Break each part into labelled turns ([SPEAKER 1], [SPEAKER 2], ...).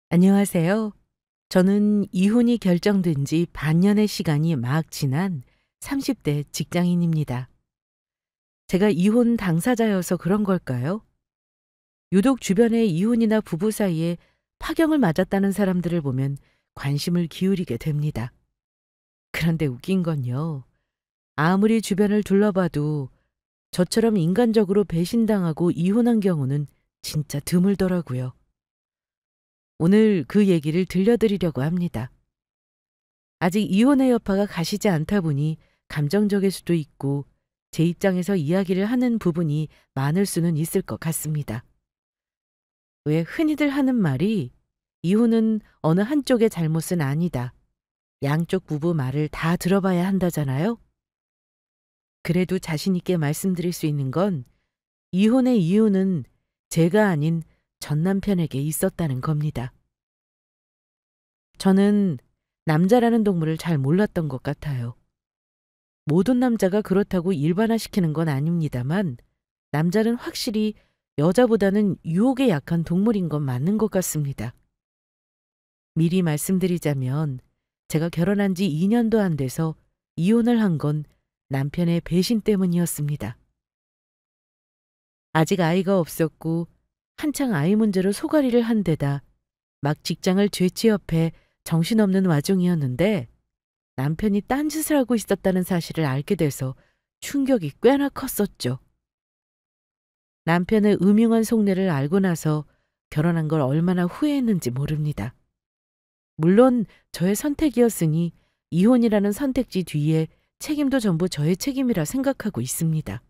[SPEAKER 1] 안녕하세요. 저는 이혼이 결정된 지 반년의 시간이 막 지난 30대 직장인입니다. 제가 이혼 당사자여서 그런 걸까요? 유독 주변에 이혼이나 부부 사이에 파경을 맞았다는 사람들을 보면 관심을 기울이게 됩니다. 그런데 웃긴 건요. 아무리 주변을 둘러봐도 저처럼 인간적으로 배신당하고 이혼한 경우는 진짜 드물더라고요. 오늘 그 얘기를 들려드리려고 합니다. 아직 이혼의 여파가 가시지 않다 보니 감정적일 수도 있고 제 입장에서 이야기를 하는 부분이 많을 수는 있을 것 같습니다. 왜 흔히들 하는 말이 이혼은 어느 한쪽의 잘못은 아니다. 양쪽 부부 말을 다 들어봐야 한다잖아요. 그래도 자신 있게 말씀드릴 수 있는 건 이혼의 이유는 제가 아닌 전 남편에게 있었다는 겁니다. 저는 남자라는 동물을 잘 몰랐던 것 같아요. 모든 남자가 그렇다고 일반화시키는 건 아닙니다만 남자는 확실히 여자보다는 유혹에 약한 동물인 건 맞는 것 같습니다. 미리 말씀드리자면 제가 결혼한 지 2년도 안 돼서 이혼을 한 건 남편의 배신 때문이었습니다. 아직 아이가 없었고 한창 아이 문제로 소갈이를 한 데다 막 직장을 재취업해 정신없는 와중이었는데 남편이 딴짓을 하고 있었다는 사실을 알게 돼서 충격이 꽤나 컸었죠. 남편의 음흉한 속내를 알고 나서 결혼한 걸 얼마나 후회했는지 모릅니다. 물론 저의 선택이었으니 이혼이라는 선택지 뒤에 책임도 전부 저의 책임이라 생각하고 있습니다.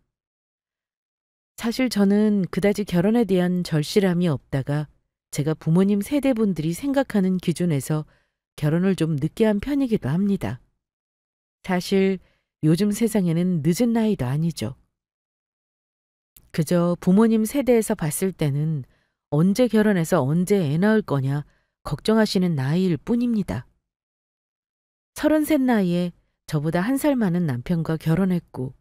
[SPEAKER 1] 사실 저는 그다지 결혼에 대한 절실함이 없다가 제가 부모님 세대분들이 생각하는 기준에서 결혼을 좀 늦게 한 편이기도 합니다. 사실 요즘 세상에는 늦은 나이도 아니죠. 그저 부모님 세대에서 봤을 때는 언제 결혼해서 언제 애 낳을 거냐 걱정하시는 나이일 뿐입니다. 33 나이에 저보다 1살 많은 남편과 결혼했고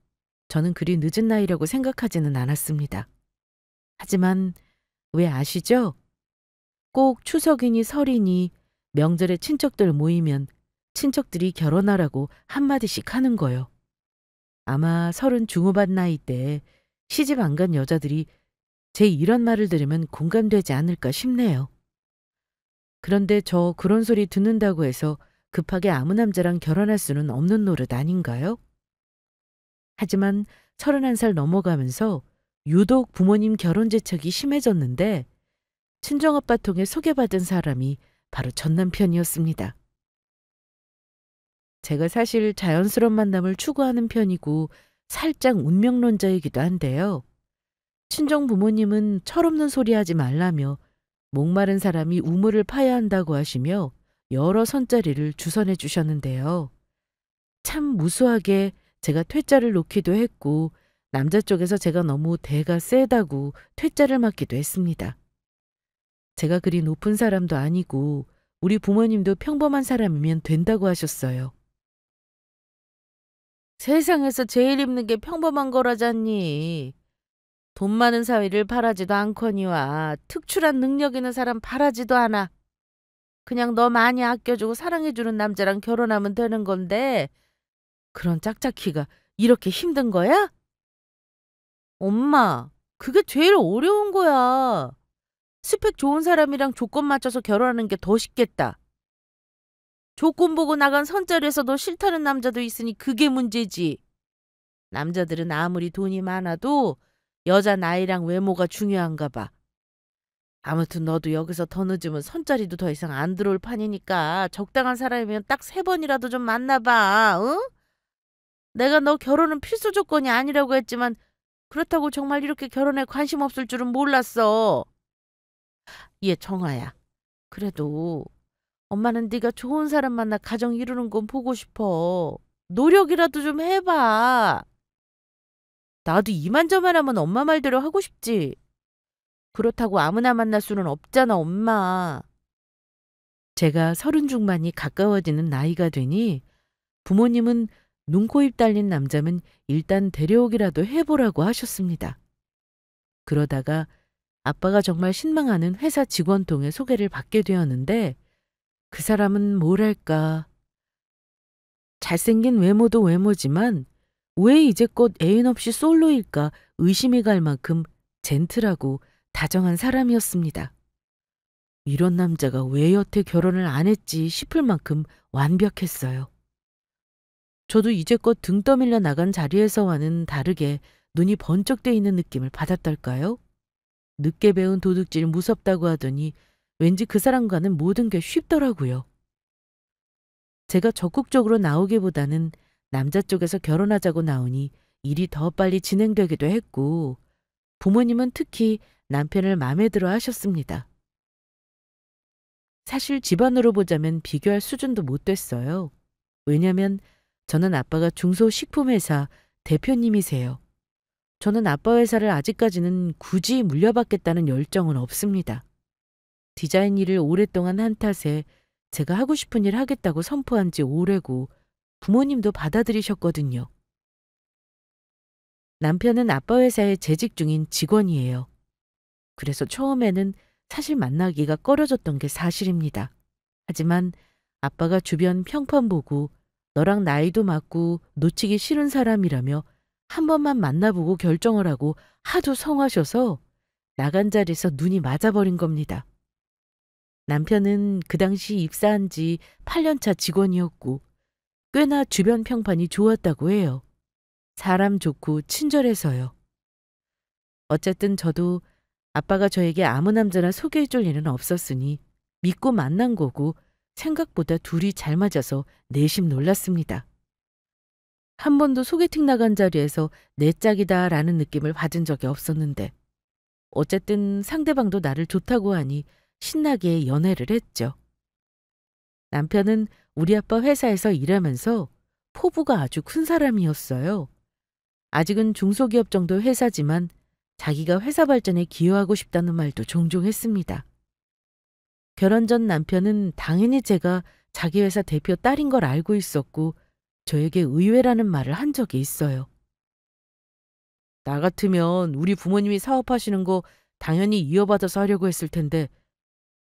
[SPEAKER 1] 저는 그리 늦은 나이라고 생각하지는 않았습니다. 하지만 왜 아시죠? 꼭 추석이니 설이니 명절에 친척들 모이면 친척들이 결혼하라고 한마디씩 하는 거요. 아마 30 중후반 나이 때 시집 안 간 여자들이 제 이런 말을 들으면 공감되지 않을까 싶네요. 그런데 저 그런 소리 듣는다고 해서 급하게 아무 남자랑 결혼할 수는 없는 노릇 아닌가요? 하지만 31살 넘어가면서 유독 부모님 결혼 재촉이 심해졌는데 친정아빠 통해 소개받은 사람이 바로 전 남편이었습니다. 제가 사실 자연스러운 만남을 추구하는 편이고 살짝 운명론자이기도 한데요. 친정 부모님은 철없는 소리 하지 말라며 목마른 사람이 우물을 파야 한다고 하시며 여러 선자리를 주선해 주셨는데요. 참 무수하게 제가 퇴짜를 놓기도 했고 남자 쪽에서 제가 너무 대가 세다고 퇴짜를 맞기도 했습니다. 제가 그리 높은 사람도 아니고 우리 부모님도 평범한 사람이면 된다고 하셨어요. 세상에서 제일 힘든 게 평범한 거라잖니. 돈 많은 사위를 바라지도 않거니와 특출한 능력 있는 사람 바라지도 않아. 그냥 너 많이 아껴주고 사랑해주는 남자랑 결혼하면 되는 건데 그런 짝짝이가 이렇게 힘든 거야? 엄마, 그게 제일 어려운 거야. 스펙 좋은 사람이랑 조건 맞춰서 결혼하는 게 더 쉽겠다. 조건 보고 나간 선자리에서 너 싫다는 남자도 있으니 그게 문제지. 남자들은 아무리 돈이 많아도 여자 나이랑 외모가 중요한가 봐. 아무튼 너도 여기서 더 늦으면 선자리도 더 이상 안 들어올 판이니까 적당한 사람이면 딱 3번이라도 좀 만나봐. 응? 내가 너 결혼은 필수 조건이 아니라고 했지만 그렇다고 정말 이렇게 결혼에 관심 없을 줄은 몰랐어. 얘 정아야. 그래도 엄마는 네가 좋은 사람 만나 가정 이루는 건 보고 싶어. 노력이라도 좀 해봐. 나도 이만저만하면 엄마 말대로 하고 싶지. 그렇다고 아무나 만날 수는 없잖아, 엄마. 제가 30 중반이 가까워지는 나이가 되니 부모님은 눈, 코, 입 달린 남자면 일단 데려오기라도 해보라고 하셨습니다. 그러다가 아빠가 정말 신망하는 회사 직원 통해 소개를 받게 되었는데 그 사람은 뭐랄까 잘생긴 외모도 외모지만 왜 이제껏 애인 없이 솔로일까 의심이 갈 만큼 젠틀하고 다정한 사람이었습니다. 이런 남자가 왜 여태 결혼을 안 했지 싶을 만큼 완벽했어요. 저도 이제껏 등 떠밀려 나간 자리에서와는 다르게 눈이 번쩍 뜨여 있는 느낌을 받았달까요? 늦게 배운 도둑질 무섭다고 하더니 왠지 그 사람과는 모든 게 쉽더라고요. 제가 적극적으로 나오기보다는 남자 쪽에서 결혼하자고 나오니 일이 더 빨리 진행되기도 했고 부모님은 특히 남편을 마음에 들어 하셨습니다. 사실 집안으로 보자면 비교할 수준도 못 됐어요. 왜냐면 저는 아빠가 중소식품회사 대표님이세요. 저는 아빠 회사를 아직까지는 굳이 물려받겠다는 열정은 없습니다. 디자인 일을 오랫동안 한 탓에 제가 하고 싶은 일 하겠다고 선포한 지 오래고 부모님도 받아들이셨거든요. 남편은 아빠 회사에 재직 중인 직원이에요. 그래서 처음에는 사실 만나기가 꺼려졌던 게 사실입니다. 하지만 아빠가 주변 평판 보고 너랑 나이도 맞고 놓치기 싫은 사람이라며 한 번만 만나보고 결정을 하고 하도 성하셔서 나간 자리에서 눈이 맞아버린 겁니다. 남편은 그 당시 입사한 지 8년 차 직원이었고 꽤나 주변 평판이 좋았다고 해요. 사람 좋고 친절해서요. 어쨌든 저도 아빠가 저에게 아무 남자나 소개해줄 일은 없었으니 믿고 만난 거고 생각보다 둘이 잘 맞아서 내심 놀랐습니다. 한 번도 소개팅 나간 자리에서 내 짝이다라는 느낌을 받은 적이 없었는데 어쨌든 상대방도 나를 좋다고 하니 신나게 연애를 했죠. 남편은 우리 아빠 회사에서 일하면서 포부가 아주 큰 사람이었어요. 아직은 중소기업 정도 회사지만 자기가 회사 발전에 기여하고 싶다는 말도 종종 했습니다. 결혼 전 남편은 당연히 제가 자기 회사 대표 딸인 걸 알고 있었고 저에게 의외라는 말을 한 적이 있어요. 나 같으면 우리 부모님이 사업하시는 거 당연히 이어받아서 하려고 했을 텐데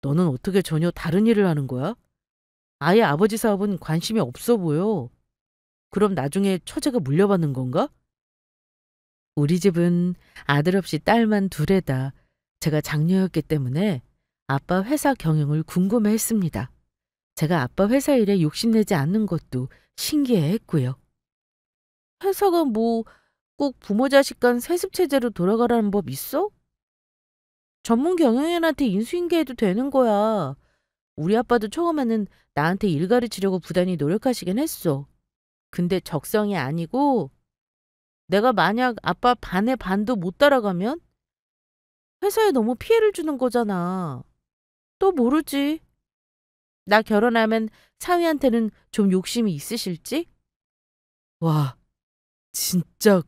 [SPEAKER 1] 너는 어떻게 전혀 다른 일을 하는 거야? 아예 아버지 사업은 관심이 없어 보여. 그럼 나중에 처제가 물려받는 건가? 우리 집은 아들 없이 딸만 둘에다 제가 장녀였기 때문에 아빠 회사 경영을 궁금해했습니다. 제가 아빠 회사 일에 욕심내지 않는 것도 신기해했고요. 회사가 뭐 꼭 부모 자식 간 세습체제로 돌아가라는 법 있어? 전문 경영인한테 인수인계해도 되는 거야. 우리 아빠도 처음에는 나한테 일 가르치려고 부단히 노력하시긴 했어. 근데 적성이 아니고 내가 만약 아빠 반의 반도 못 따라가면 회사에 너무 피해를 주는 거잖아. 또 모르지. 나 결혼하면 사위한테는 좀 욕심이 있으실지? 와, 진짜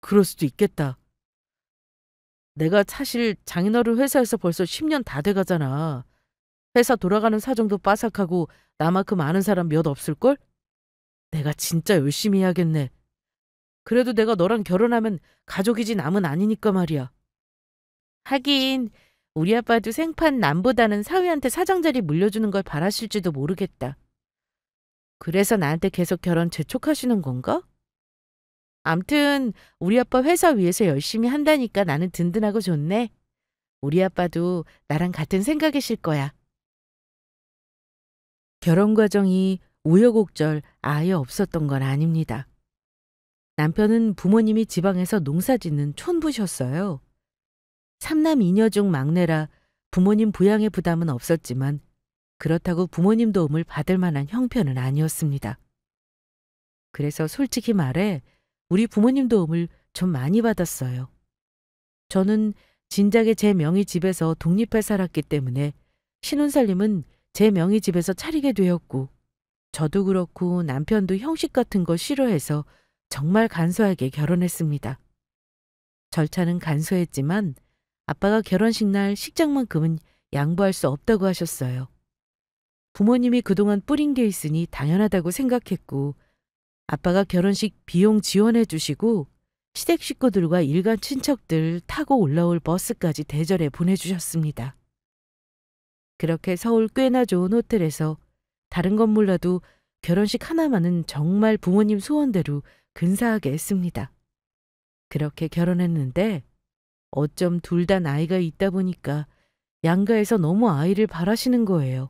[SPEAKER 1] 그럴 수도 있겠다. 내가 사실 장인어른 회사에서 벌써 10년 다 돼가잖아. 회사 돌아가는 사정도 빠삭하고 나만큼 아는 사람 몇 없을걸? 내가 진짜 열심히 해야겠네. 그래도 내가 너랑 결혼하면 가족이지 남은 아니니까 말이야. 하긴 우리 아빠도 생판 남보다는 사위한테 사장자리 물려주는 걸 바라실지도 모르겠다. 그래서 나한테 계속 결혼 재촉하시는 건가? 암튼 우리 아빠 회사 위해서 열심히 한다니까 나는 든든하고 좋네. 우리 아빠도 나랑 같은 생각이실 거야. 결혼 과정이 우여곡절 아예 없었던 건 아닙니다. 남편은 부모님이 지방에서 농사짓는 촌부셨어요. 삼남 이녀 중 막내라 부모님 부양의 부담은 없었지만 그렇다고 부모님 도움을 받을 만한 형편은 아니었습니다. 그래서 솔직히 말해 우리 부모님 도움을 좀 많이 받았어요. 저는 진작에 제 명의 집에서 독립해 살았기 때문에 신혼살림은 제 명의 집에서 차리게 되었고 저도 그렇고 남편도 형식 같은 거 싫어해서 정말 간소하게 결혼했습니다. 절차는 간소했지만 아빠가 결혼식 날 식장만큼은 양보할 수 없다고 하셨어요. 부모님이 그동안 뿌린 게 있으니 당연하다고 생각했고 아빠가 결혼식 비용 지원해 주시고 시댁 식구들과 일간 친척들 타고 올라올 버스까지 대절해 보내주셨습니다. 그렇게 서울 꽤나 좋은 호텔에서 다른 건 몰라도 결혼식 하나만은 정말 부모님 소원대로 근사하게 했습니다. 그렇게 결혼했는데 어쩜 둘 다 나이가 있다 보니까 양가에서 너무 아이를 바라시는 거예요.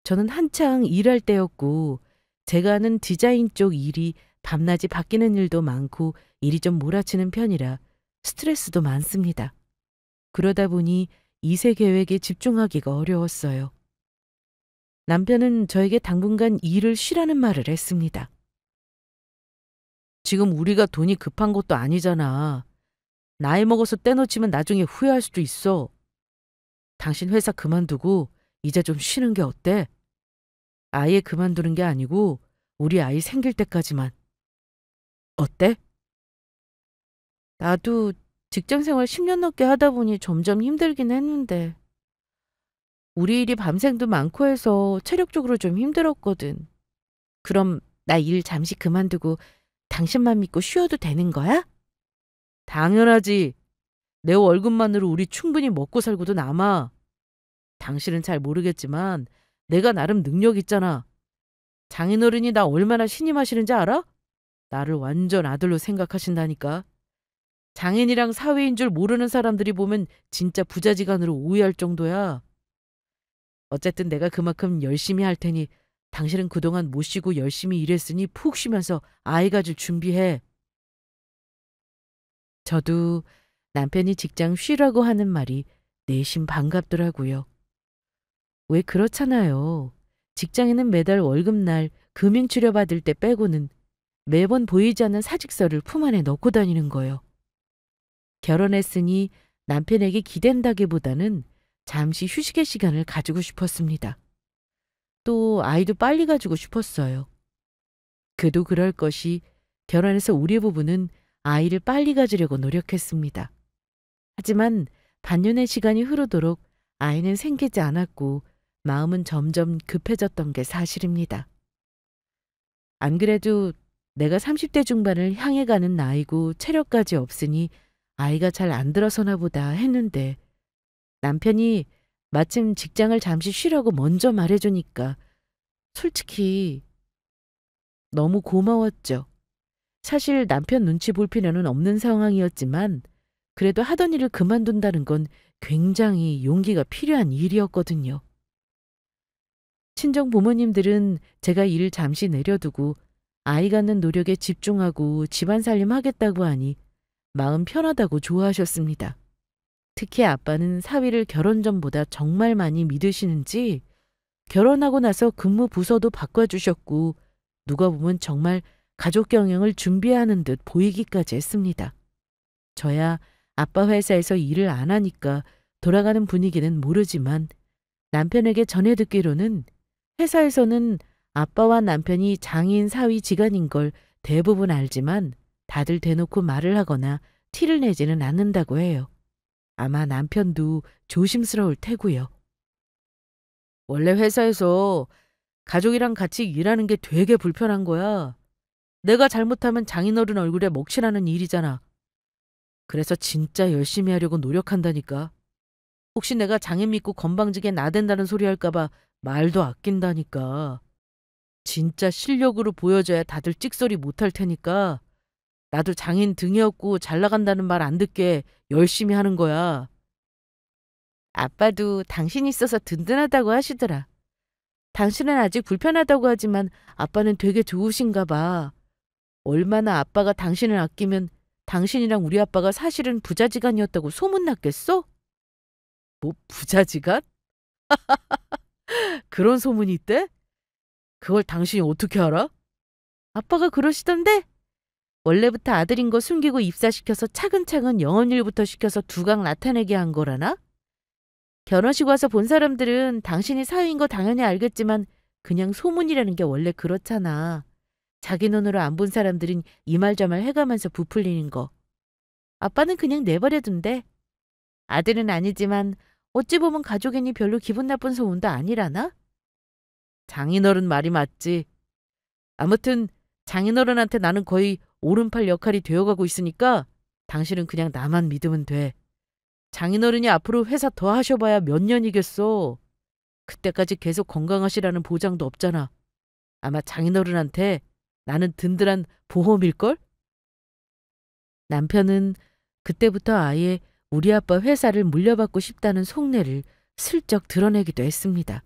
[SPEAKER 1] 저는 한창 일할 때였고 제가 하는 디자인 쪽 일이 밤낮이 바뀌는 일도 많고 일이 좀 몰아치는 편이라 스트레스도 많습니다. 그러다 보니 2세 계획에 집중하기가 어려웠어요. 남편은 저에게 당분간 일을 쉬라는 말을 했습니다. 지금 우리가 돈이 급한 것도 아니잖아. 나이 먹어서 떼놓치면 나중에 후회할 수도 있어. 당신 회사 그만두고 이제 좀 쉬는 게 어때? 아예 그만두는 게 아니고 우리 아이 생길 때까지만. 어때? 나도 직장 생활 10년 넘게 하다 보니 점점 힘들긴 했는데 우리 일이 밤샘도 많고 해서 체력적으로 좀 힘들었거든. 그럼 나 일 잠시 그만두고 당신만 믿고 쉬어도 되는 거야? 당연하지. 내 월급만으로 우리 충분히 먹고 살고도 남아. 당신은 잘 모르겠지만 내가 나름 능력 있잖아. 장인어른이 나 얼마나 신임하시는지 알아? 나를 완전 아들로 생각하신다니까. 장인이랑 사위인 줄 모르는 사람들이 보면 진짜 부자지간으로 오해할 정도야. 어쨌든 내가 그만큼 열심히 할 테니 당신은 그동안 못 쉬고 열심히 일했으니 푹 쉬면서 아이 가질 준비해. 저도 남편이 직장 쉬라고 하는 말이 내심 반갑더라고요. 왜 그렇잖아요. 직장에는 매달 월급날 금융치료 받을 때 빼고는 매번 보이지 않는 사직서를 품 안에 넣고 다니는 거요. 결혼했으니 남편에게 기댄다기보다는 잠시 휴식의 시간을 가지고 싶었습니다. 또 아이도 빨리 가지고 싶었어요. 그도 그럴 것이 결혼해서 우리 부부는 아이를 빨리 가지려고 노력했습니다. 하지만 반년의 시간이 흐르도록 아이는 생기지 않았고 마음은 점점 급해졌던 게 사실입니다. 안 그래도 내가 30대 중반을 향해 가는 나이고 체력까지 없으니 아이가 잘 안 들어서나 보다 했는데 남편이 마침 직장을 잠시 쉬라고 먼저 말해주니까 솔직히 너무 고마웠죠. 사실 남편 눈치 볼 필요는 없는 상황이었지만 그래도 하던 일을 그만둔다는 건 굉장히 용기가 필요한 일이었거든요. 친정 부모님들은 제가 일을 잠시 내려두고 아이 갖는 노력에 집중하고 집안 살림 하겠다고 하니 마음 편하다고 좋아하셨습니다. 특히 아빠는 사위를 결혼 전보다 정말 많이 믿으시는지 결혼하고 나서 근무 부서도 바꿔주셨고 누가 보면 정말 가족 경영을 준비하는 듯 보이기까지 했습니다. 저야 아빠 회사에서 일을 안 하니까 돌아가는 분위기는 모르지만 남편에게 전해 듣기로는 회사에서는 아빠와 남편이 장인 사위 지간인 걸 대부분 알지만 다들 대놓고 말을 하거나 티를 내지는 않는다고 해요. 아마 남편도 조심스러울 테고요. 원래 회사에서 가족이랑 같이 일하는 게 되게 불편한 거야. 내가 잘못하면 장인어른 얼굴에 먹칠하는 일이잖아. 그래서 진짜 열심히 하려고 노력한다니까. 혹시 내가 장인 믿고 건방지게 나댄다는 소리 할까봐 말도 아낀다니까. 진짜 실력으로 보여줘야 다들 찍소리 못할 테니까 나도 장인 등이 없고 잘 나간다는 말 안 듣게 열심히 하는 거야. 아빠도 당신 있어서 든든하다고 하시더라. 당신은 아직 불편하다고 하지만 아빠는 되게 좋으신가 봐. 얼마나 아빠가 당신을 아끼면 당신이랑 우리 아빠가 사실은 부자지간이었다고 소문났겠어? 뭐 부자지간? 그런 소문이 있대? 그걸 당신이 어떻게 알아? 아빠가 그러시던데? 원래부터 아들인 거 숨기고 입사시켜서 차근차근 영업일부터 시켜서 두각 나타내게 한 거라나? 결혼식 와서 본 사람들은 당신이 사위인 거 당연히 알겠지만 그냥 소문이라는 게 원래 그렇잖아. 자기 눈으로 안 본 사람들은 이 말 저 말 해가면서 부풀리는 거. 아빠는 그냥 내버려둔대. 아들은 아니지만 어찌 보면 가족이니 별로 기분 나쁜 소문도 아니라나? 장인어른 말이 맞지. 아무튼 장인어른한테 나는 거의 오른팔 역할이 되어가고 있으니까 당신은 그냥 나만 믿으면 돼. 장인어른이 앞으로 회사 더 하셔봐야 몇 년이겠어. 그때까지 계속 건강하시라는 보장도 없잖아. 아마 장인어른한테 나는 든든한 보험일걸? 남편은 그때부터 아예 우리 아빠 회사를 물려받고 싶다는 속내를 슬쩍 드러내기도 했습니다.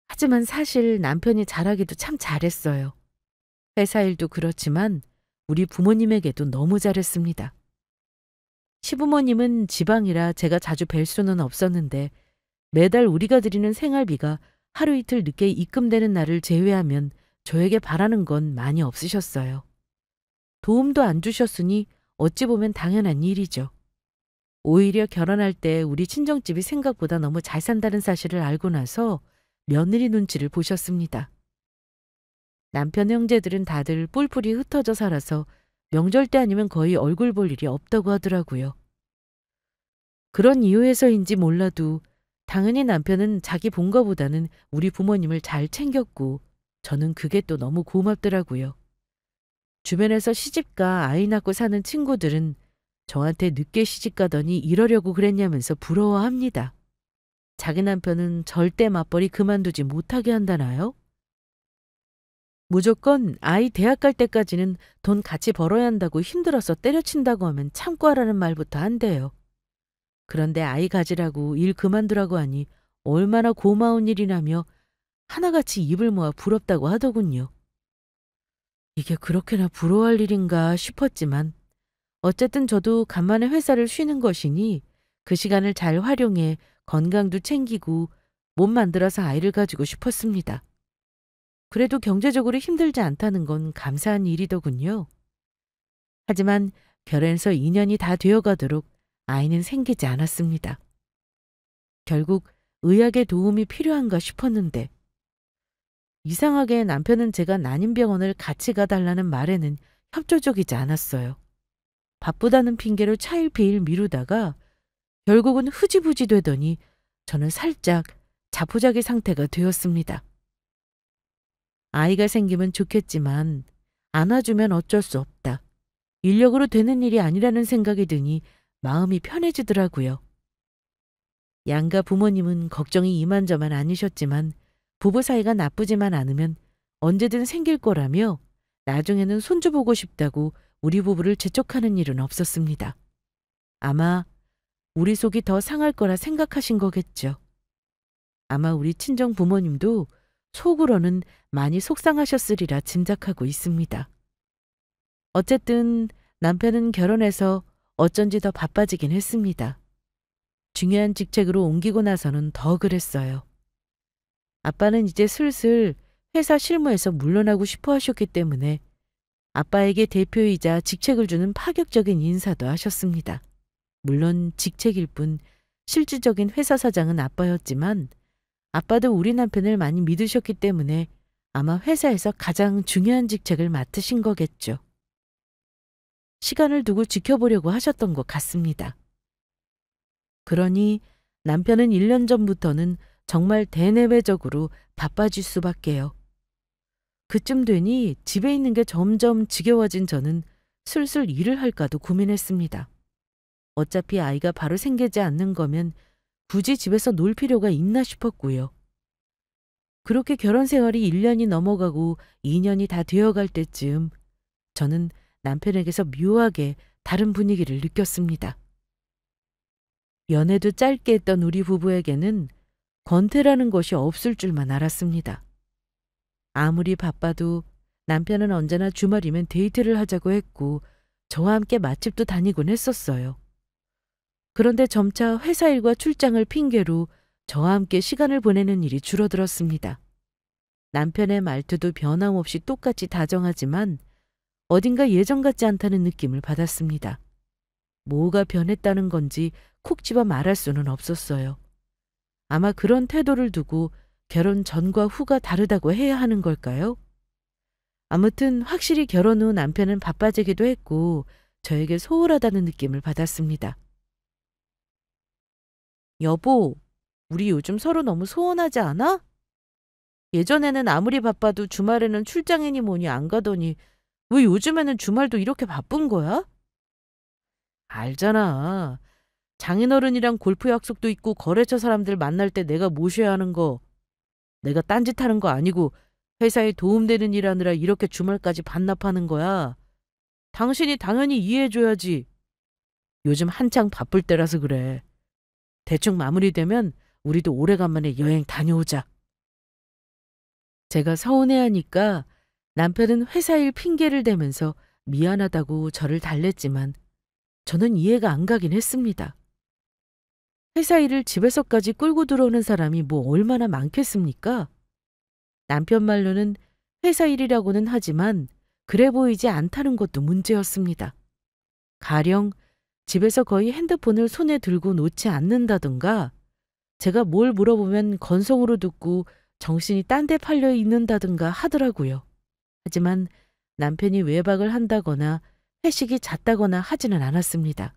[SPEAKER 1] 하지만 사실 남편이 잘하기도 참 잘했어요. 회사 일도 그렇지만 우리 부모님에게도 너무 잘했습니다. 시부모님은 지방이라 제가 자주 뵐 수는 없었는데 매달 우리가 드리는 생활비가 하루 이틀 늦게 입금되는 날을 제외하면 저에게 바라는 건 많이 없으셨어요. 도움도 안 주셨으니 어찌 보면 당연한 일이죠. 오히려 결혼할 때 우리 친정집이 생각보다 너무 잘 산다는 사실을 알고 나서 며느리 눈치를 보셨습니다. 남편 형제들은 다들 뿔뿔이 흩어져 살아서 명절 때 아니면 거의 얼굴 볼 일이 없다고 하더라고요. 그런 이유에서인지 몰라도 당연히 남편은 자기 본거보다는 우리 부모님을 잘 챙겼고 저는 그게 또 너무 고맙더라고요. 주변에서 시집가 아이 낳고 사는 친구들은 저한테 늦게 시집가더니 이러려고 그랬냐면서 부러워합니다. 자기 남편은 절대 맞벌이 그만두지 못하게 한다나요? 무조건 아이 대학 갈 때까지는 돈 같이 벌어야 한다고 힘들어서 때려친다고 하면 참고 하라는 말부터 한대요. 그런데 아이 가지라고 일 그만두라고 하니 얼마나 고마운 일이라며 하나같이 입을 모아 부럽다고 하더군요. 이게 그렇게나 부러워할 일인가 싶었지만 어쨌든 저도 간만에 회사를 쉬는 것이니 그 시간을 잘 활용해 건강도 챙기고 몸 만들어서 아이를 가지고 싶었습니다. 그래도 경제적으로 힘들지 않다는 건 감사한 일이더군요. 하지만 결혼해서 2년이 다 되어가도록 아이는 생기지 않았습니다. 결국 의학의 도움이 필요한가 싶었는데 이상하게 남편은 제가 난임병원을 같이 가달라는 말에는 협조적이지 않았어요. 바쁘다는 핑계로 차일피일 미루다가 결국은 흐지부지 되더니 저는 살짝 자포자기 상태가 되었습니다. 아이가 생기면 좋겠지만 안아주면 어쩔 수 없다. 인력으로 되는 일이 아니라는 생각이 드니 마음이 편해지더라고요. 양가 부모님은 걱정이 이만저만 아니셨지만 부부 사이가 나쁘지만 않으면 언제든 생길 거라며 나중에는 손주 보고 싶다고 우리 부부를 재촉하는 일은 없었습니다. 아마 우리 속이 더 상할 거라 생각하신 거겠죠. 아마 우리 친정 부모님도 속으로는 많이 속상하셨으리라 짐작하고 있습니다. 어쨌든 남편은 결혼해서 어쩐지 더 바빠지긴 했습니다. 중요한 직책으로 옮기고 나서는 더 그랬어요. 아빠는 이제 슬슬 회사 실무에서 물러나고 싶어 하셨기 때문에 아빠에게 대표이자 직책을 주는 파격적인 인사도 하셨습니다. 물론 직책일 뿐 실질적인 회사 사장은 아빠였지만 아빠도 우리 남편을 많이 믿으셨기 때문에 아마 회사에서 가장 중요한 직책을 맡으신 거겠죠. 시간을 두고 지켜보려고 하셨던 것 같습니다. 그러니 남편은 1년 전부터는 정말 대내외적으로 바빠질 수밖에요. 그쯤 되니 집에 있는 게 점점 지겨워진 저는 슬슬 일을 할까도 고민했습니다. 어차피 아이가 바로 생기지 않는 거면 굳이 집에서 놀 필요가 있나 싶었고요. 그렇게 결혼 생활이 1년이 넘어가고 2년이 다 되어갈 때쯤 저는 남편에게서 묘하게 다른 분위기를 느꼈습니다. 연애도 짧게 했던 우리 부부에게는 권태라는 것이 없을 줄만 알았습니다. 아무리 바빠도 남편은 언제나 주말이면 데이트를 하자고 했고 저와 함께 맛집도 다니곤 했었어요. 그런데 점차 회사 일과 출장을 핑계로 저와 함께 시간을 보내는 일이 줄어들었습니다. 남편의 말투도 변함없이 똑같이 다정하지만 어딘가 예전 같지 않다는 느낌을 받았습니다. 뭐가 변했다는 건지 콕 집어 말할 수는 없었어요. 아마 그런 태도를 두고 결혼 전과 후가 다르다고 해야 하는 걸까요? 아무튼 확실히 결혼 후 남편은 바빠지기도 했고 저에게 소홀하다는 느낌을 받았습니다. 여보, 우리 요즘 서로 너무 소원하지 않아? 예전에는 아무리 바빠도 주말에는 출장이니 뭐니 안 가더니 왜 요즘에는 주말도 이렇게 바쁜 거야? 알잖아. 장인어른이랑 골프 약속도 있고 거래처 사람들 만날 때 내가 모셔야 하는 거, 내가 딴짓하는 거 아니고 회사에 도움되는 일 하느라 이렇게 주말까지 반납하는 거야. 당신이 당연히 이해해줘야지. 요즘 한창 바쁠 때라서 그래. 대충 마무리되면 우리도 오래간만에 여행 다녀오자. 제가 서운해하니까 남편은 회사 일 핑계를 대면서 미안하다고 저를 달랬지만 저는 이해가 안 가긴 했습니다. 회사 일을 집에서까지 끌고 들어오는 사람이 뭐 얼마나 많겠습니까? 남편 말로는 회사 일이라고는 하지만 그래 보이지 않다는 것도 문제였습니다. 가령 집에서 거의 핸드폰을 손에 들고 놓지 않는다든가 제가 뭘 물어보면 건성으로 듣고 정신이 딴 데 팔려 있는다든가 하더라고요. 하지만 남편이 외박을 한다거나 회식이 잦다거나 하지는 않았습니다.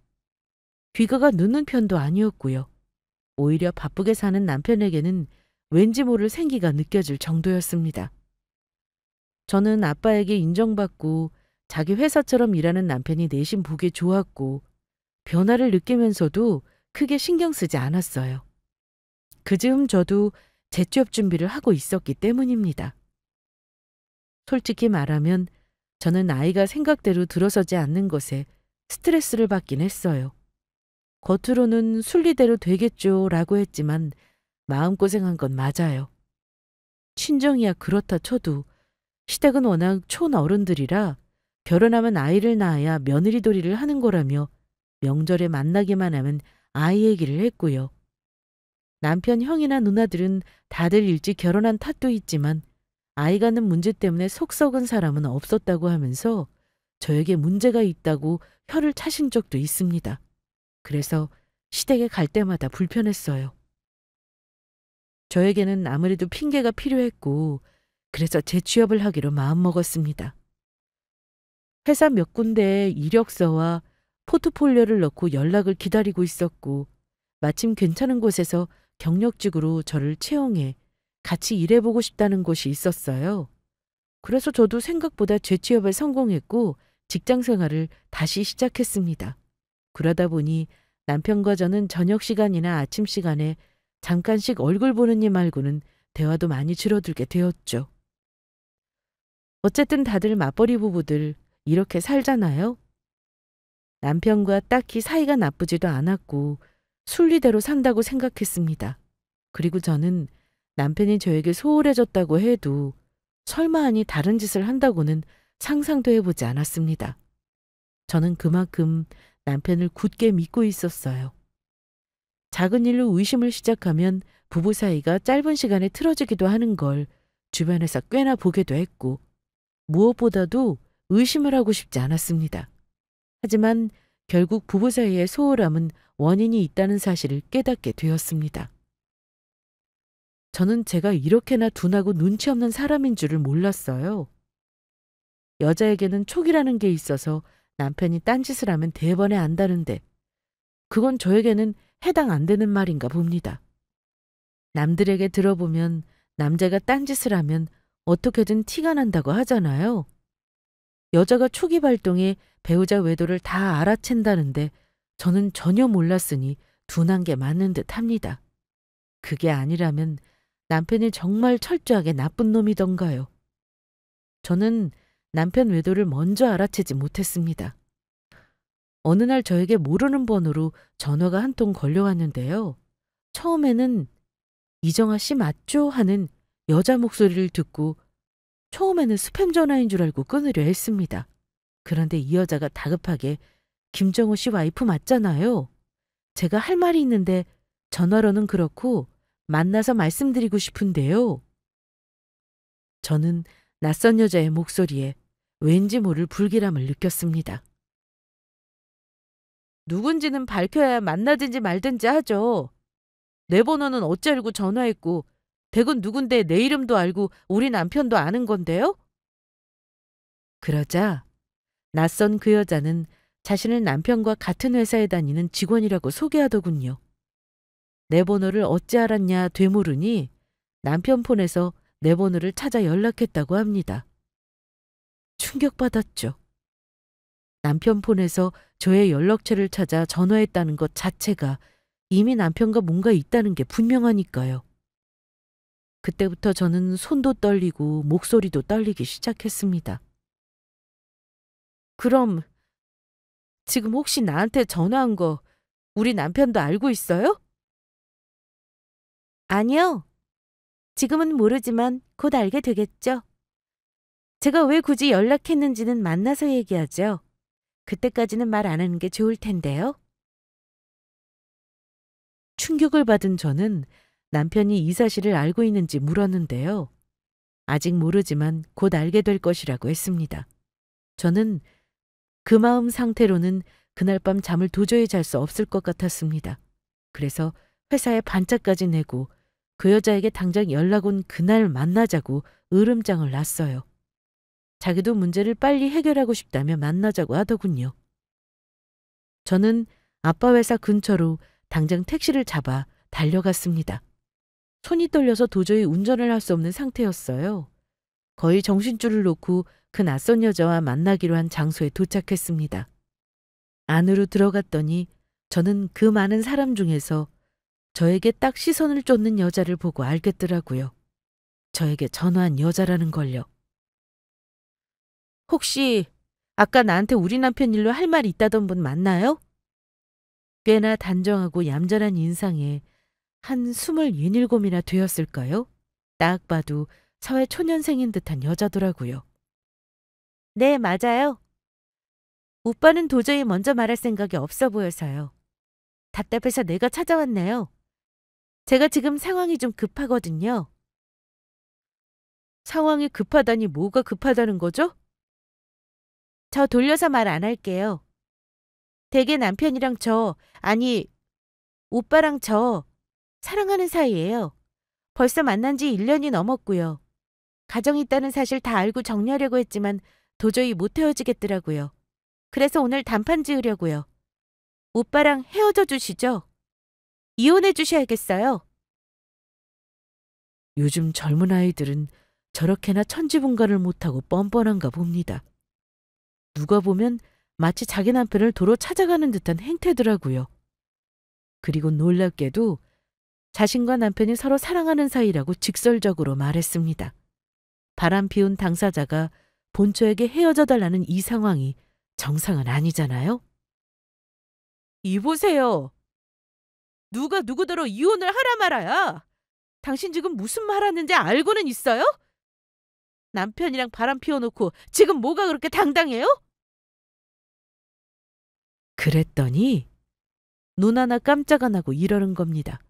[SPEAKER 1] 귀가가 늦는 편도 아니었고요. 오히려 바쁘게 사는 남편에게는 왠지 모를 생기가 느껴질 정도였습니다. 저는 아빠에게 인정받고 자기 회사처럼 일하는 남편이 내심 보기 좋았고 변화를 느끼면서도 크게 신경 쓰지 않았어요. 그즈음 저도 재취업 준비를 하고 있었기 때문입니다. 솔직히 말하면 저는 아이가 생각대로 들어서지 않는 것에 스트레스를 받긴 했어요. 겉으로는 순리대로 되겠죠 라고 했지만 마음고생한 건 맞아요. 친정이야 그렇다 쳐도 시댁은 워낙 촌어른들이라 결혼하면 아이를 낳아야 며느리돌이를 하는 거라며 명절에 만나기만 하면 아이 얘기를 했고요. 남편 형이나 누나들은 다들 일찍 결혼한 탓도 있지만 아이 가는 문제 때문에 속 썩은 사람은 없었다고 하면서 저에게 문제가 있다고 혀를 차신 적도 있습니다. 그래서 시댁에 갈 때마다 불편했어요. 저에게는 아무래도 핑계가 필요했고 그래서 재취업을 하기로 마음먹었습니다. 회사 몇 군데에 이력서와 포트폴리오를 넣고 연락을 기다리고 있었고 마침 괜찮은 곳에서 경력직으로 저를 채용해 같이 일해보고 싶다는 곳이 있었어요. 그래서 저도 생각보다 재취업에 성공했고 직장 생활을 다시 시작했습니다. 그러다 보니 남편과 저는 저녁 시간이나 아침 시간에 잠깐씩 얼굴 보는 일 말고는 대화도 많이 줄어들게 되었죠. 어쨌든 다들 맞벌이 부부들 이렇게 살잖아요. 남편과 딱히 사이가 나쁘지도 않았고 순리대로 산다고 생각했습니다. 그리고 저는 남편이 저에게 소홀해졌다고 해도 설마 하니 다른 짓을 한다고는 상상도 해보지 않았습니다. 저는 그만큼 남편을 굳게 믿고 있었어요. 작은 일로 의심을 시작하면 부부 사이가 짧은 시간에 틀어지기도 하는 걸 주변에서 꽤나 보기도 했고 무엇보다도 의심을 하고 싶지 않았습니다. 하지만 결국 부부 사이의 소홀함은 원인이 있다는 사실을 깨닫게 되었습니다. 저는 제가 이렇게나 둔하고 눈치 없는 사람인 줄을 몰랐어요. 여자에게는 촉이라는 게 있어서 남편이 딴짓을 하면 대번에 안다는데 그건 저에게는 해당 안 되는 말인가 봅니다. 남들에게 들어보면 남자가 딴짓을 하면 어떻게든 티가 난다고 하잖아요. 여자가 촉이 발동해 배우자 외도를 다 알아챈다는데 저는 전혀 몰랐으니 둔한 게 맞는 듯 합니다. 그게 아니라면 남편이 정말 철저하게 나쁜 놈이던가요. 저는 남편 외도를 먼저 알아채지 못했습니다. 어느 날 저에게 모르는 번호로 전화가 한 통 걸려왔는데요. 처음에는 이정아 씨 맞죠? 하는 여자 목소리를 듣고 처음에는 스팸 전화인 줄 알고 끊으려 했습니다. 그런데 이 여자가 다급하게 김정우 씨 와이프 맞잖아요. 제가 할 말이 있는데 전화로는 그렇고 만나서 말씀드리고 싶은데요. 저는 낯선 여자의 목소리에 왠지 모를 불길함을 느꼈습니다. 누군지는 밝혀야 만나든지 말든지 하죠. 내 번호는 어찌 알고 전화했고 댁은 누군데 내 이름도 알고 우리 남편도 아는 건데요? 그러자 낯선 그 여자는 자신을 남편과 같은 회사에 다니는 직원이라고 소개하더군요. 내 번호를 어찌 알았냐 되물으니 남편 폰에서 내 번호를 찾아 연락했다고 합니다. 충격받았죠. 남편 폰에서 저의 연락처를 찾아 전화했다는 것 자체가 이미 남편과 뭔가 있다는 게 분명하니까요. 그때부터 저는 손도 떨리고 목소리도 떨리기 시작했습니다. 그럼 지금 혹시 나한테 전화한 거 우리 남편도 알고 있어요? 아니요. 지금은 모르지만 곧 알게 되겠죠. 제가 왜 굳이 연락했는지는 만나서 얘기하죠. 그때까지는 말 안 하는 게 좋을 텐데요. 충격을 받은 저는 남편이 이 사실을 알고 있는지 물었는데요. 아직 모르지만 곧 알게 될 것이라고 했습니다. 저는 그 마음 상태로는 그날 밤 잠을 도저히 잘 수 없을 것 같았습니다. 그래서 회사에 반짝까지 내고 그 여자에게 당장 연락 온 그날 만나자고 으름장을 놨어요. 자기도 문제를 빨리 해결하고 싶다며 만나자고 하더군요. 저는 아빠 회사 근처로 당장 택시를 잡아 달려갔습니다. 손이 떨려서 도저히 운전을 할 수 없는 상태였어요. 거의 정신줄을 놓고 그 낯선 여자와 만나기로 한 장소에 도착했습니다. 안으로 들어갔더니 저는 그 많은 사람 중에서 저에게 딱 시선을 쫓는 여자를 보고 알겠더라고요. 저에게 전화한 여자라는 걸요. 혹시 아까 나한테 우리 남편 일로 할 말 있다던 분 맞나요? 꽤나 단정하고 얌전한 인상에 한 27이나 되었을까요? 딱 봐도 사회 초년생인 듯한 여자더라고요. 네, 맞아요. 오빠는 도저히 먼저 말할 생각이 없어 보여서요. 답답해서 내가 찾아왔네요. 제가 지금 상황이 좀 급하거든요. 상황이 급하다니 뭐가 급하다는 거죠? 저 돌려서 말 안 할게요. 되게 남편이랑 아니, 오빠랑 저 사랑하는 사이예요. 벌써 만난 지 1년이 넘었고요. 가정이 있다는 사실 다 알고 정리하려고 했지만 도저히 못 헤어지겠더라고요. 그래서 오늘 단판 지으려고요. 오빠랑 헤어져 주시죠. 이혼해 주셔야겠어요. 요즘 젊은 아이들은 저렇게나 천지분간을 못하고 뻔뻔한가 봅니다. 누가 보면 마치 자기 남편을 도로 찾아가는 듯한 행태더라고요. 그리고 놀랍게도 자신과 남편이 서로 사랑하는 사이라고 직설적으로 말했습니다. 바람 피운 당사자가 본처에게 헤어져 달라는 이 상황이 정상은 아니잖아요? 이보세요. 누가 누구더러 이혼을 하라 말아야. 당신 지금 무슨 말 하는지 알고는 있어요? 남편이랑 바람 피워놓고 지금 뭐가 그렇게 당당해요? 그랬더니 눈 하나 깜짝 안 하고 이러는 겁니다.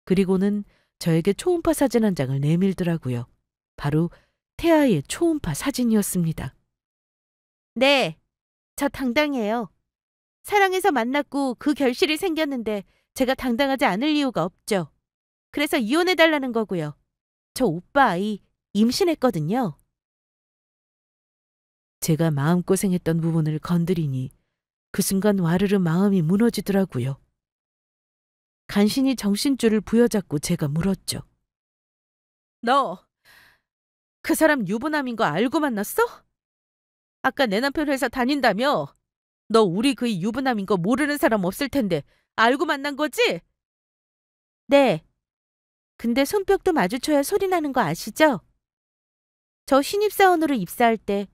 [SPEAKER 1] 그리고는 저에게 초음파 사진 한 장을 내밀더라고요. 바로 태아의 초음파 사진이었습니다. 네, 저 당당해요. 사랑해서 만났고 그 결실이 생겼는데 제가 당당하지 않을 이유가 없죠. 그래서 이혼해달라는 거고요. 저 오빠 아이 임신했거든요. 제가 마음고생했던 부분을 건드리니 그 순간 와르르 마음이 무너지더라고요. 간신히 정신줄을 부여잡고 제가 물었죠. 너 그 사람 유부남인 거 알고 만났어? 아까 내 남편 회사 다닌다며? 너 우리 그이 유부남인 거 모르는 사람 없을 텐데 알고 만난 거지? 네. 근데 손뼉도 마주쳐야 소리 나는 거 아시죠? 저 신입사원으로 입사할 때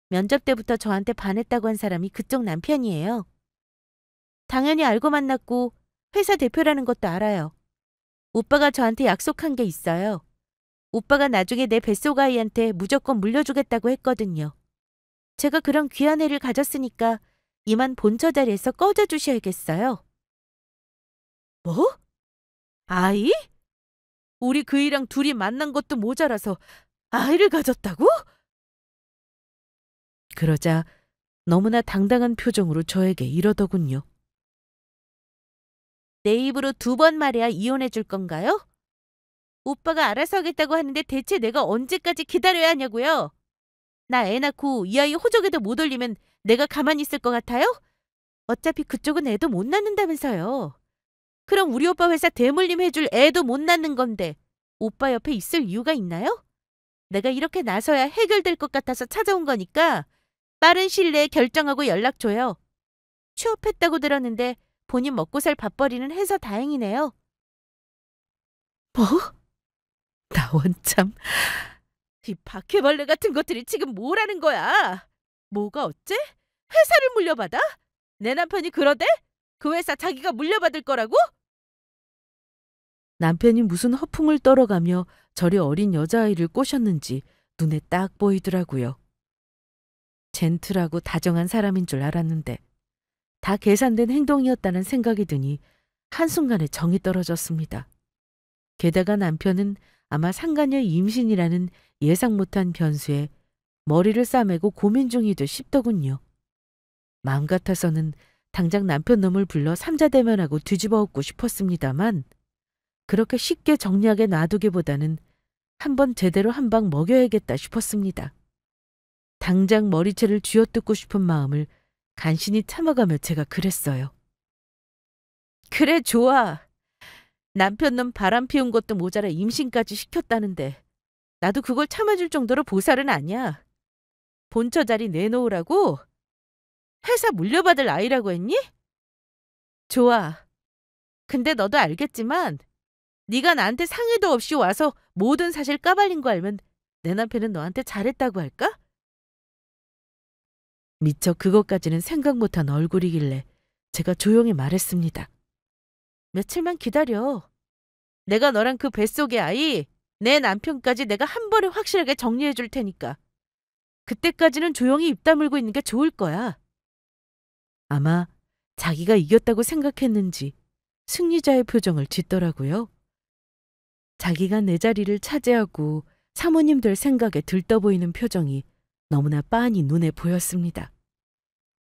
[SPEAKER 1] 면접 때부터 저한테 반했다고 한 사람이 그쪽 남편이에요. 당연히 알고 만났고 회사 대표라는 것도 알아요. 오빠가 저한테 약속한 게 있어요. 오빠가 나중에 내 뱃속 아이한테 무조건 물려주겠다고 했거든요. 제가 그런 귀한 애를 가졌으니까 이만 본처 자리에서 꺼져 주셔야겠어요. 뭐? 아이? 우리 그이랑 둘이 만난 것도 모자라서 아이를 가졌다고? 그러자 너무나 당당한 표정으로 저에게 이러더군요. 내 입으로 2번 말해야 이혼해 줄 건가요? 오빠가 알아서 하겠다고 하는데 대체 내가 언제까지 기다려야 하냐고요? 나 애 낳고 이 아이 호적에도 못 올리면 내가 가만히 있을 것 같아요? 어차피 그쪽은 애도 못 낳는다면서요. 그럼 우리 오빠 회사 대물림 해줄 애도 못 낳는 건데 오빠 옆에 있을 이유가 있나요? 내가 이렇게 나서야 해결될 것 같아서 찾아온 거니까 빠른 시일 내에 결정하고 연락 줘요. 취업했다고 들었는데 본인 먹고 살 밥벌이는 해서 다행이네요. 뭐? 나 원참. 이 바퀴벌레 같은 것들이 지금 뭐라는 거야? 뭐가 어째? 회사를 물려받아? 내 남편이 그러대? 그 회사 자기가 물려받을 거라고? 남편이 무슨 허풍을 떨어가며 저리 어린 여자아이를 꼬셨는지 눈에 딱 보이더라고요. 젠틀하고 다정한 사람인 줄 알았는데 다 계산된 행동이었다는 생각이 드니 한순간에 정이 떨어졌습니다. 게다가 남편은 아마 상간녀 임신이라는 예상 못한 변수에 머리를 싸매고 고민 중이듯 싶더군요. 마음 같아서는 당장 남편 놈을 불러 삼자대면하고 뒤집어 엎고 싶었습니다만 그렇게 쉽게 정리하게 놔두기보다는 한번 제대로 한 방 먹여야겠다 싶었습니다. 당장 머리채를 쥐어뜯고 싶은 마음을 간신히 참아가며 제가 그랬어요. 그래, 좋아. 남편 놈 바람 피운 것도 모자라 임신까지 시켰다는데 나도 그걸 참아줄 정도로 보살은 아니야. 본처 자리 내놓으라고? 회사 물려받을 아이라고 했니? 좋아. 근데 너도 알겠지만 네가 나한테 상의도 없이 와서 모든 사실 까발린 거 알면 내 남편은 너한테 잘했다고 할까? 미처 그것까지는 생각 못한 얼굴이길래 제가 조용히 말했습니다. 며칠만 기다려. 내가 너랑 그 뱃속의 아이, 내 남편까지 내가 한 번에 확실하게 정리해 줄 테니까. 그때까지는 조용히 입 다물고 있는 게 좋을 거야. 아마 자기가 이겼다고 생각했는지 승리자의 표정을 짓더라고요. 자기가 내 자리를 차지하고 사모님 될 생각에 들떠 보이는 표정이 너무나 빤히 눈에 보였습니다.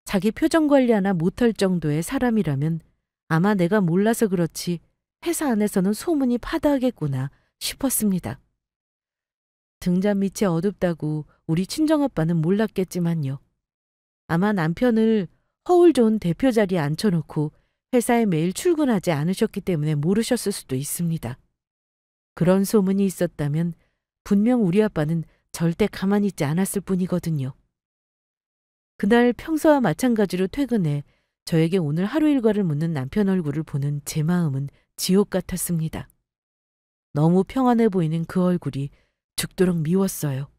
[SPEAKER 1] 자기 표정 관리 하나 못할 정도의 사람이라면 아마 내가 몰라서 그렇지 회사 안에서는 소문이 파다하겠구나 싶었습니다. 등잔 밑이 어둡다고 우리 친정아빠는 몰랐겠지만요. 아마 남편을 허울 좋은 대표 자리에 앉혀놓고 회사에 매일 출근하지 않으셨기 때문에 모르셨을 수도 있습니다. 그런 소문이 있었다면 분명 우리 아빠는 절대 가만히 있지 않았을 뿐이거든요. 그날 평소와 마찬가지로 퇴근해 저에게 오늘 하루 일과를 묻는 남편 얼굴을 보는 제 마음은 지옥 같았습니다. 너무 평안해 보이는 그 얼굴이 죽도록 미웠어요.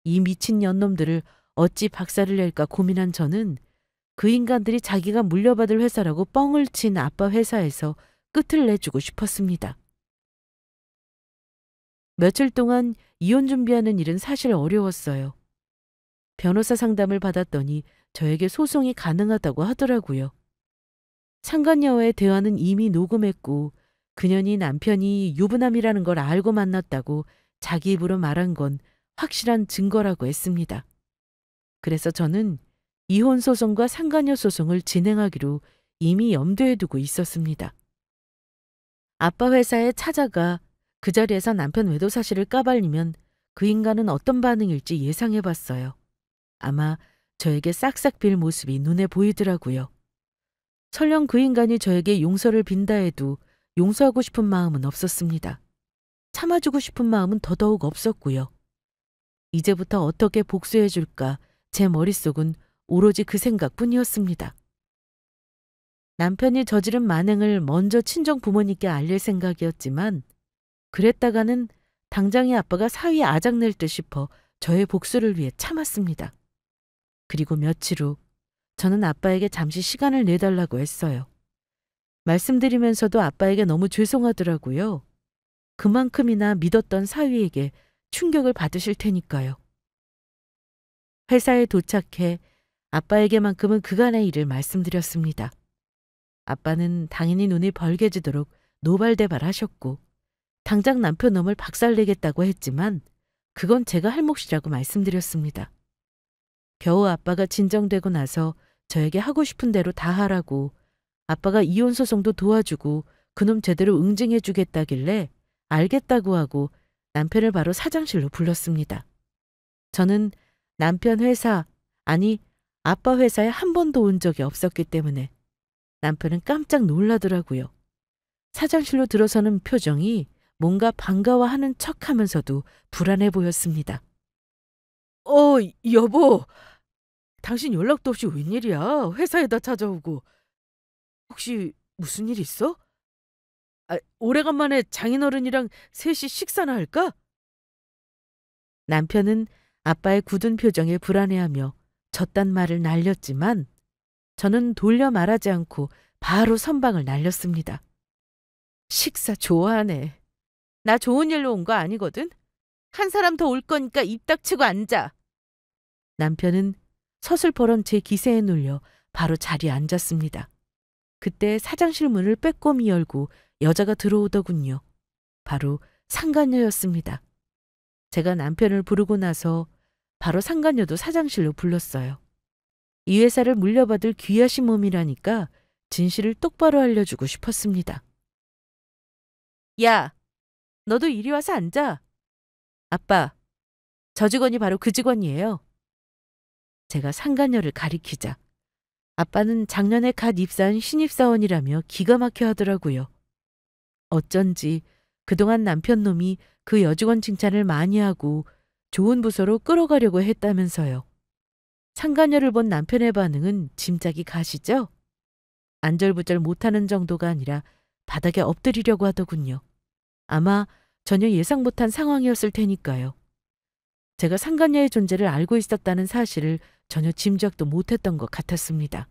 [SPEAKER 1] 이 미친 년놈들을 어찌 박살을 낼까 고민한 저는 그 인간들이 자기가 물려받을 회사라고 뻥을 친 아빠 회사에서 끝을 내주고 싶었습니다. 며칠 동안 이혼 준비하는 일은 사실 어려웠어요. 변호사 상담을 받았더니 저에게 소송이 가능하다고 하더라고요. 상간녀와의 대화는 이미 녹음했고 그년이 남편이 유부남이라는 걸 알고 만났다고 자기 입으로 말한 건 확실한 증거라고 했습니다. 그래서 저는 이혼 소송과 상간녀 소송을 진행하기로 이미 염두에 두고 있었습니다. 아빠 회사에 찾아가 그 자리에서 남편 외도 사실을 까발리면 그 인간은 어떤 반응일지 예상해 봤어요. 아마 저에게 싹싹 빌 모습이 눈에 보이더라고요. 설령 그 인간이 저에게 용서를 빈다 해도 용서하고 싶은 마음은 없었습니다. 참아주고 싶은 마음은 더더욱 없었고요. 이제부터 어떻게 복수해 줄까 제 머릿속은 오로지 그 생각뿐이었습니다. 남편이 저지른 만행을 먼저 친정 부모님께 알릴 생각이었지만 그랬다가는 당장에 아빠가 사위에 아작낼 듯 싶어 저의 복수를 위해 참았습니다. 그리고 며칠 후 저는 아빠에게 잠시 시간을 내달라고 했어요. 말씀드리면서도 아빠에게 너무 죄송하더라고요. 그만큼이나 믿었던 사위에게 충격을 받으실 테니까요. 회사에 도착해 아빠에게만큼은 그간의 일을 말씀드렸습니다. 아빠는 당연히 눈이 벌게지도록 노발대발하셨고 당장 남편 놈을 박살내겠다고 했지만 그건 제가 할 몫이라고 말씀드렸습니다. 겨우 아빠가 진정되고 나서 저에게 하고 싶은 대로 다 하라고 아빠가 이혼 소송도 도와주고 그놈 제대로 응징해 주겠다길래 알겠다고 하고 남편을 바로 사장실로 불렀습니다. 저는 남편 회사, 아니 아빠 회사에 한 번도 온 적이 없었기 때문에 남편은 깜짝 놀라더라고요. 사장실로 들어서는 표정이 뭔가 반가워하는 척하면서도 불안해 보였습니다. 어, 여보. 당신 연락도 없이 웬일이야? 회사에다 찾아오고. 혹시 무슨 일 있어? 아, 오래간만에 장인어른이랑 셋이 식사나 할까? 남편은 아빠의 굳은 표정에 불안해하며 저딴 말을 날렸지만 저는 돌려 말하지 않고 바로 선방을 날렸습니다. 식사 좋아하네. 나 좋은 일로 온 거 아니거든? 한 사람 더 올 거니까 입 닥치고 앉아. 남편은 서슬퍼런 제 기세에 눌려 바로 자리에 앉았습니다. 그때 사장실 문을 빼꼼히 열고 여자가 들어오더군요. 바로 상간녀였습니다. 제가 남편을 부르고 나서 바로 상간녀도 사장실로 불렀어요. 이 회사를 물려받을 귀하신 몸이라니까 진실을 똑바로 알려주고 싶었습니다. 야, 너도 이리 와서 앉아. 아빠, 저 직원이 바로 그 직원이에요. 제가 상간녀를 가리키자 아빠는 작년에 갓 입사한 신입사원이라며 기가 막혀 하더라고요. 어쩐지 그동안 남편 놈이 그 여직원 칭찬을 많이 하고 좋은 부서로 끌어가려고 했다면서요. 상간녀를 본 남편의 반응은 짐작이 가시죠? 안절부절 못하는 정도가 아니라 바닥에 엎드리려고 하더군요. 아마 전혀 예상 못한 상황이었을 테니까요. 제가 상간녀의 존재를 알고 있었다는 사실을 전혀 짐작도 못했던 것 같았습니다.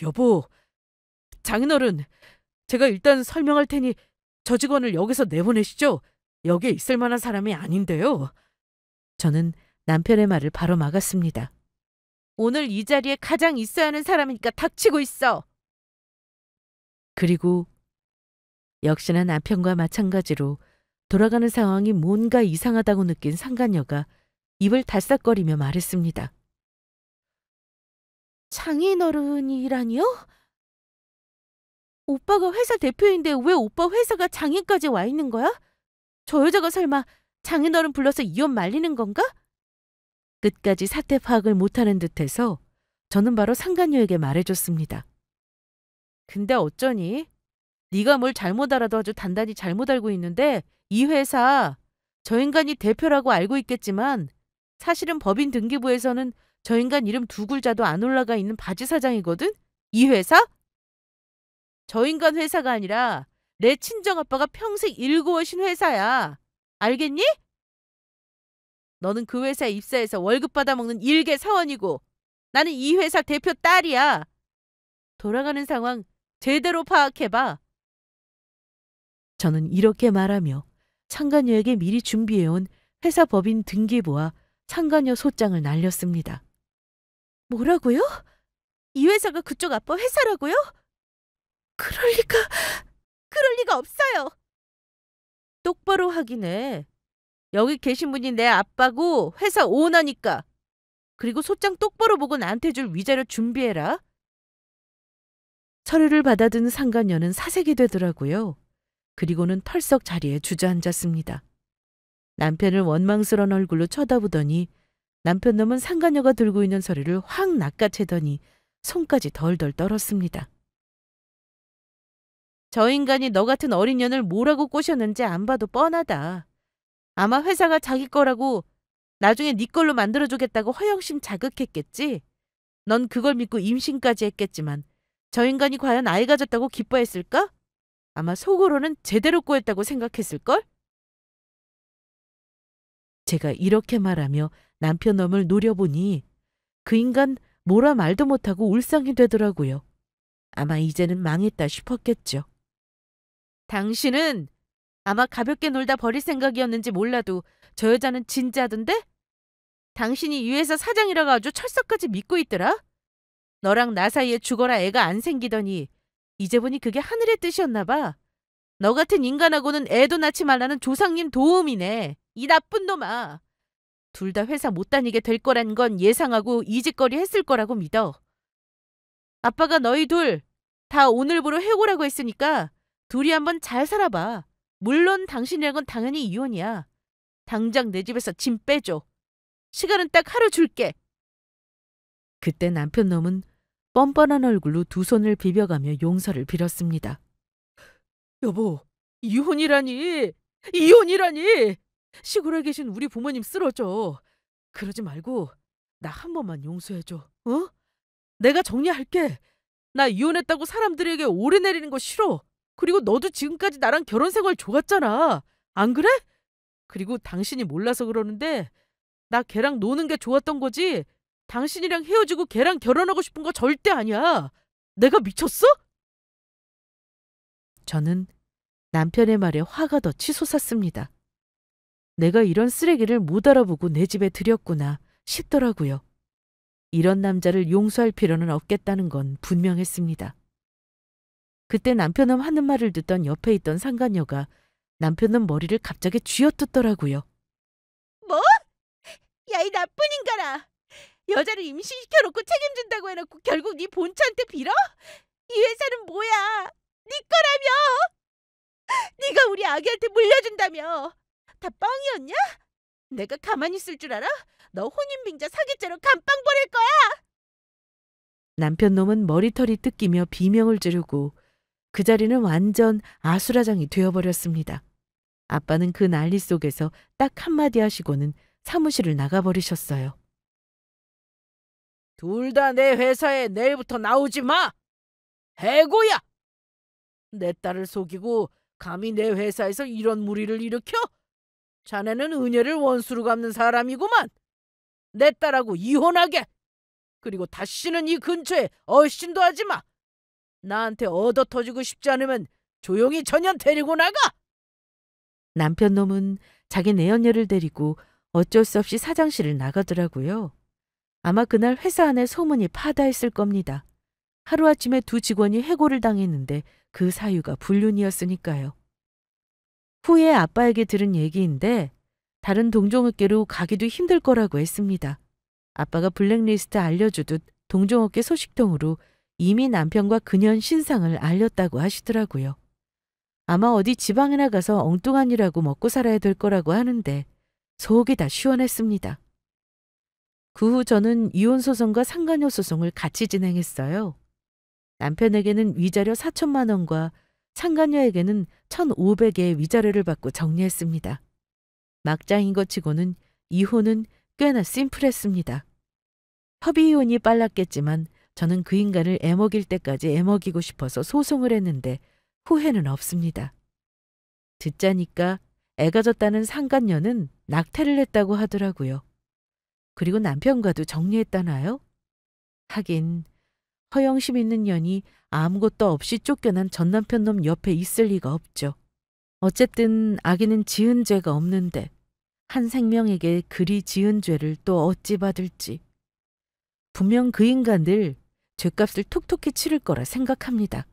[SPEAKER 1] 여보, 장인어른, 제가 일단 설명할 테니 저 직원을 여기서 내보내시죠. 여기에 있을 만한 사람이 아닌데요. 저는 남편의 말을 바로 막았습니다. 오늘 이 자리에 가장 있어야 하는 사람이니까 닥치고 있어. 그리고 역시나 남편과 마찬가지로 돌아가는 상황이 뭔가 이상하다고 느낀 상간녀가 입을 달싹거리며 말했습니다. 장인어른이라니요? 오빠가 회사 대표인데 왜 오빠 회사가 장인까지 와 있는 거야? 저 여자가 설마 장인어른 불러서 이혼 말리는 건가? 끝까지 사태 파악을 못하는 듯해서 저는 바로 상간녀에게 말해줬습니다. 근데 어쩌니? 네가 뭘 잘못 알아도 아주 단단히 잘못 알고 있는데 이 회사 저 인간이 대표라고 알고 있겠지만 사실은 법인 등기부에서는 저 인간 이름 두 글자도 안 올라가 있는 바지 사장이거든? 이 회사? 저 인간 회사가 아니라 내 친정아빠가 평생 일구어신 회사야. 알겠니? 너는 그 회사에 입사해서 월급 받아먹는 일개 사원이고 나는 이 회사 대표 딸이야. 돌아가는 상황 제대로 파악해봐. 저는 이렇게 말하며 상간녀에게 미리 준비해온 회사 법인 등기부와 상간녀 소장을 날렸습니다. 뭐라고요? 이 회사가 그쪽 아빠 회사라고요? 그럴 리가 없어요. 똑바로 확인해. 여기 계신 분이 내 아빠고 회사 오너니까. 그리고 소장 똑바로 보고 나한테 줄 위자료 준비해라. 서류를 받아든 상간녀는 사색이 되더라고요. 그리고는 털썩 자리에 주저앉았습니다. 남편을 원망스러운 얼굴로 쳐다보더니 남편 놈은 상간녀가 들고 있는 서류를 확 낚아채더니 손까지 덜덜 떨었습니다. 저 인간이 너 같은 어린 년을 뭐라고 꼬셨는지 안 봐도 뻔하다. 아마 회사가 자기 거라고 나중에 네 걸로 만들어주겠다고 허영심 자극했겠지. 넌 그걸 믿고 임신까지 했겠지만 저 인간이 과연 아이 가졌다고 기뻐했을까? 아마 속으로는 제대로 꼬였다고 생각했을걸? 제가 이렇게 말하며 남편 놈을 노려보니 그 인간 뭐라 말도 못하고 울상이 되더라고요. 아마 이제는 망했다 싶었겠죠. 당신은 아마 가볍게 놀다 버릴 생각이었는지 몰라도 저 여자는 진짜던데? 당신이 이 회사 사장이라고 아주 철석까지 믿고 있더라? 너랑 나 사이에 죽어라 애가 안 생기더니 이제 보니 그게 하늘의 뜻이었나 봐. 너 같은 인간하고는 애도 낳지 말라는 조상님 도움이네. 이 나쁜 놈아. 둘 다 회사 못 다니게 될 거란 건 예상하고 이직거리 했을 거라고 믿어. 아빠가 너희 둘 다 오늘부로 해고라고 했으니까 둘이 한번 잘 살아봐. 물론 당신이란 건 당연히 이혼이야. 당장 내 집에서 짐 빼줘. 시간은 딱 하루 줄게. 그때 남편 놈은 뻔뻔한 얼굴로 두 손을 비벼가며 용서를 빌었습니다. 여보, 이혼이라니! 이혼이라니! 시골에 계신 우리 부모님 쓰러져. 그러지 말고 나 한 번만 용서해줘. 어? 내가 정리할게. 나 이혼했다고 사람들에게 오르내리는 거 싫어. 그리고 너도 지금까지 나랑 결혼 생활 좋았잖아. 안 그래? 그리고 당신이 몰라서 그러는데 나 걔랑 노는 게 좋았던 거지. 당신이랑 헤어지고 걔랑 결혼하고 싶은 거 절대 아니야. 내가 미쳤어? 저는 남편의 말에 화가 더 치솟았습니다. 내가 이런 쓰레기를 못 알아보고 내 집에 들였구나 싶더라고요. 이런 남자를 용서할 필요는 없겠다는 건 분명했습니다. 그때 남편은 하는 말을 듣던 옆에 있던 상간녀가 남편은 머리를 갑자기 쥐어뜯더라고요.
[SPEAKER 2] 뭐? 야, 이 나쁜 인간아! 여자를 임신시켜놓고 책임진다고 해놓고 결국 네 본처한테 빌어? 이 회사는 뭐야? 네 거라며! 네가 우리 아기한테 물려준다며! 다 뻥이었냐? 내가 가만히 있을 줄 알아? 너 혼인빙자 사기죄로 감빵 보낼 거야!
[SPEAKER 1] 남편 놈은 머리털이 뜯기며 비명을 지르고 그 자리는 완전 아수라장이 되어버렸습니다. 아빠는 그 난리 속에서 딱 한마디 하시고는 사무실을 나가버리셨어요.
[SPEAKER 2] 둘 다 내 회사에 내일부터 나오지 마! 해고야! 내 딸을 속이고 감히 내 회사에서 이런 무리를 일으켜? 자네는 은혜를 원수로 갚는 사람이구만. 내 딸하고 이혼하게. 그리고 다시는 이 근처에 얼씬도 하지 마. 나한테 얻어 터지고 싶지 않으면 조용히 전현 데리고 나가.
[SPEAKER 1] 남편 놈은 자기 내연녀를 데리고 어쩔 수 없이 사장실을 나가더라고요. 아마 그날 회사 안에 소문이 파다했을 겁니다. 하루아침에 두 직원이 해고를 당했는데 그 사유가 불륜이었으니까요. 후에 아빠에게 들은 얘기인데 다른 동종업계로 가기도 힘들 거라고 했습니다. 아빠가 블랙리스트 알려주듯 동종업계 소식통으로 이미 남편과 그년 신상을 알렸다고 하시더라고요. 아마 어디 지방에 나가서 엉뚱한 일하고 먹고 살아야 될 거라고 하는데 속이 다 시원했습니다. 그 후 저는 이혼소송과 상간녀 소송을 같이 진행했어요. 남편에게는 위자료 4천만 원과 상간녀에게는 1,500의 위자료를 받고 정리했습니다. 막장인 것 치고는 이혼은 꽤나 심플했습니다. 협의 이혼이 빨랐겠지만 저는 그 인간을 애먹일 때까지 애먹이고 싶어서 소송을 했는데 후회는 없습니다. 듣자니까 애가 졌다는 상간녀는 낙태를 했다고 하더라고요. 그리고 남편과도 정리했다나요? 하긴 허영심 있는 년이 아무것도 없이 쫓겨난 전남편 놈 옆에 있을 리가 없죠. 어쨌든 아기는 지은 죄가 없는데 한 생명에게 그리 지은 죄를 또 어찌 받을지. 분명 그 인간들 죄값을 톡톡히 치를 거라 생각합니다.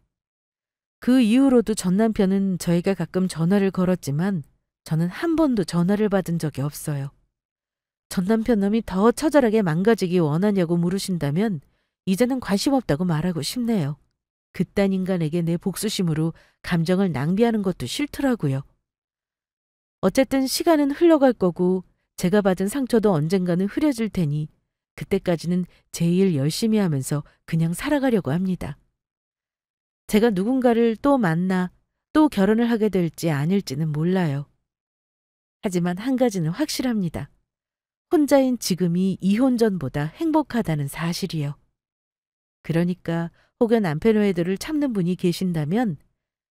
[SPEAKER 1] 그 이후로도 전남편은 저에게 가끔 전화를 걸었지만 저는 한 번도 전화를 받은 적이 없어요. 전남편 놈이 더 처절하게 망가지기 원하냐고 물으신다면 이제는 관심 없다고 말하고 싶네요. 그딴 인간에게 내 복수심으로 감정을 낭비하는 것도 싫더라고요. 어쨌든 시간은 흘러갈 거고 제가 받은 상처도 언젠가는 흐려질 테니 그때까지는 제 일 열심히 하면서 그냥 살아가려고 합니다. 제가 누군가를 또 만나 또 결혼을 하게 될지 아닐지는 몰라요. 하지만 한 가지는 확실합니다. 혼자인 지금이 이혼 전보다 행복하다는 사실이요. 그러니까 혹여 남편 외도를 참는 분이 계신다면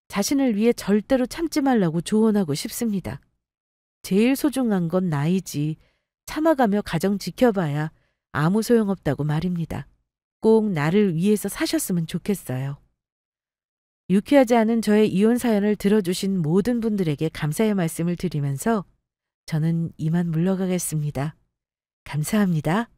[SPEAKER 1] 자신을 위해 절대로 참지 말라고 조언하고 싶습니다. 제일 소중한 건 나이지 참아가며 가정 지켜봐야 아무 소용없다고 말입니다. 꼭 나를 위해서 사셨으면 좋겠어요. 유쾌하지 않은 저의 이혼 사연을 들어주신 모든 분들에게 감사의 말씀을 드리면서 저는 이만 물러가겠습니다. 감사합니다.